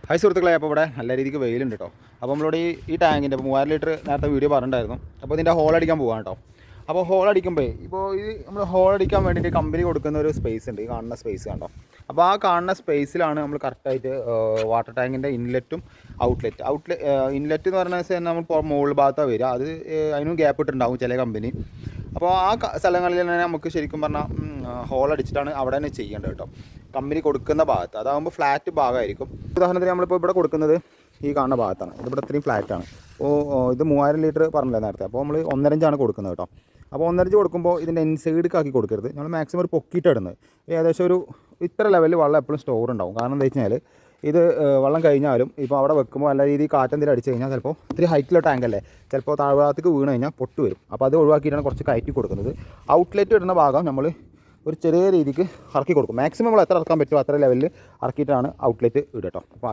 Hi സുഹൃത്തുക്കളെ, അപ്പോൾ ഇവിടെ നല്ല രീതിക്ക് വെയിലുണ്ട് കേട്ടോ. അപ്പോൾ നമ്മളോട് ഈ ടാങ്കിൻ്റെ ഇപ്പോൾ 3000 ലിറ്റർ നേരത്തെ വീഡിയോ പറഞ്ഞിട്ടുണ്ടായിരുന്നു. അപ്പോൾ ഇതിൻ്റെ ഹോൾ അടിക്കാൻ പോകാൻ കേട്ടോ. അപ്പോൾ ഹോൾ അടിക്കുമ്പോൾ ഇപ്പോൾ ഇത് നമ്മൾ ഹോൾ അടിക്കാൻ വേണ്ടിയിട്ട് കമ്പനി കൊടുക്കുന്ന ഒരു സ്പേസ് ഉണ്ട്, ഈ കാണുന്ന സ്പേസ് കണ്ടോ. അപ്പോൾ ആ കാണുന്ന സ്പേസിലാണ് നമ്മൾ കറക്റ്റായിട്ട് വാട്ടർ ടാങ്കിൻ്റെ ഇൻലെറ്റും ഔട്ട്ലെറ്റ് ഇൻലെറ്റ് എന്ന് പറഞ്ഞ വെച്ചാൽ നമ്മൾ മുകൾ ഭാഗത്താണ് വരിക. അത് അതിനും ഗ്യാപ്പ് ഇട്ടുണ്ടാവും ചില കമ്പനി. അപ്പോൾ ആ സ്ഥലങ്ങളിൽ തന്നെ നമുക്ക് ശരിക്കും പറഞ്ഞാൽ ഹോൾ അടിച്ചിട്ടാണ് അവിടെ തന്നെ ചെയ്യേണ്ടത് കേട്ടോ, കമ്പനി കൊടുക്കുന്ന ഭാഗത്ത്. അതാകുമ്പോൾ ഫ്ലാറ്റ് ഭാഗമായിരിക്കും. ഉദാഹരണത്തിന് നമ്മളിപ്പോൾ ഇവിടെ കൊടുക്കുന്നത് ഈ കാണുന്ന ഭാഗത്താണ്. ഇതിവിടെ ഇത്രയും ഫ്ലാറ്റാണ്. അപ്പോൾ ഇത് 3000 ലിറ്റർ പറഞ്ഞില്ലേ നേരത്തെ. അപ്പോൾ നമ്മൾ 1.5 കൊടുക്കുന്നത് കേട്ടോ. അപ്പോൾ 1.5 കൊടുക്കുമ്പോൾ ഇതിൻ്റെ ഇൻസൈഡിലേക്ക് ആക്കി കൊടുക്കരുത്. നമ്മൾ മാക്സിമം ഒരു പൊക്കിയിട്ടിടുന്നത് ഏകദേശം ഒരു ഇത്ര ലെവലിൽ വെള്ളം എപ്പോഴും സ്റ്റോർ ഉണ്ടാവും. കാരണം എന്താ വെച്ച് കഴിഞ്ഞാൽ ഇത് വെള്ളം കഴിഞ്ഞാലും ഇപ്പോൾ അവിടെ വെക്കുമ്പോൾ നല്ല രീതിയിൽ കാറ്റെന്തെങ്കിലും അടിച്ച് കഴിഞ്ഞാൽ ചിലപ്പോൾ ഇത്തിരി ഹൈറ്റിലുള്ള ടാങ്കല്ലേ, ചിലപ്പോൾ താഴ്ഭാഗത്തേക്ക് വീണ് കഴിഞ്ഞാൽ പൊട്ട് വരും. അപ്പോൾ അത് ഒഴിവാക്കിയിട്ടാണ് കുറച്ച് കയറ്റി കൊടുക്കുന്നത്. ഔട്ട്ലെറ്റ് ഇടുന്ന ഭാഗം നമ്മൾ ഒരു ചെറിയ രീതിക്ക് ഇറക്കി കൊടുക്കും. മാക്സിമം നമ്മൾ എത്ര ഇറക്കാൻ പറ്റുമോ അത്ര ലെവലിൽ ഇറക്കിയിട്ടാണ് ഔട്ട്ലെറ്റ് ഇടുക കേട്ടോ. അപ്പോൾ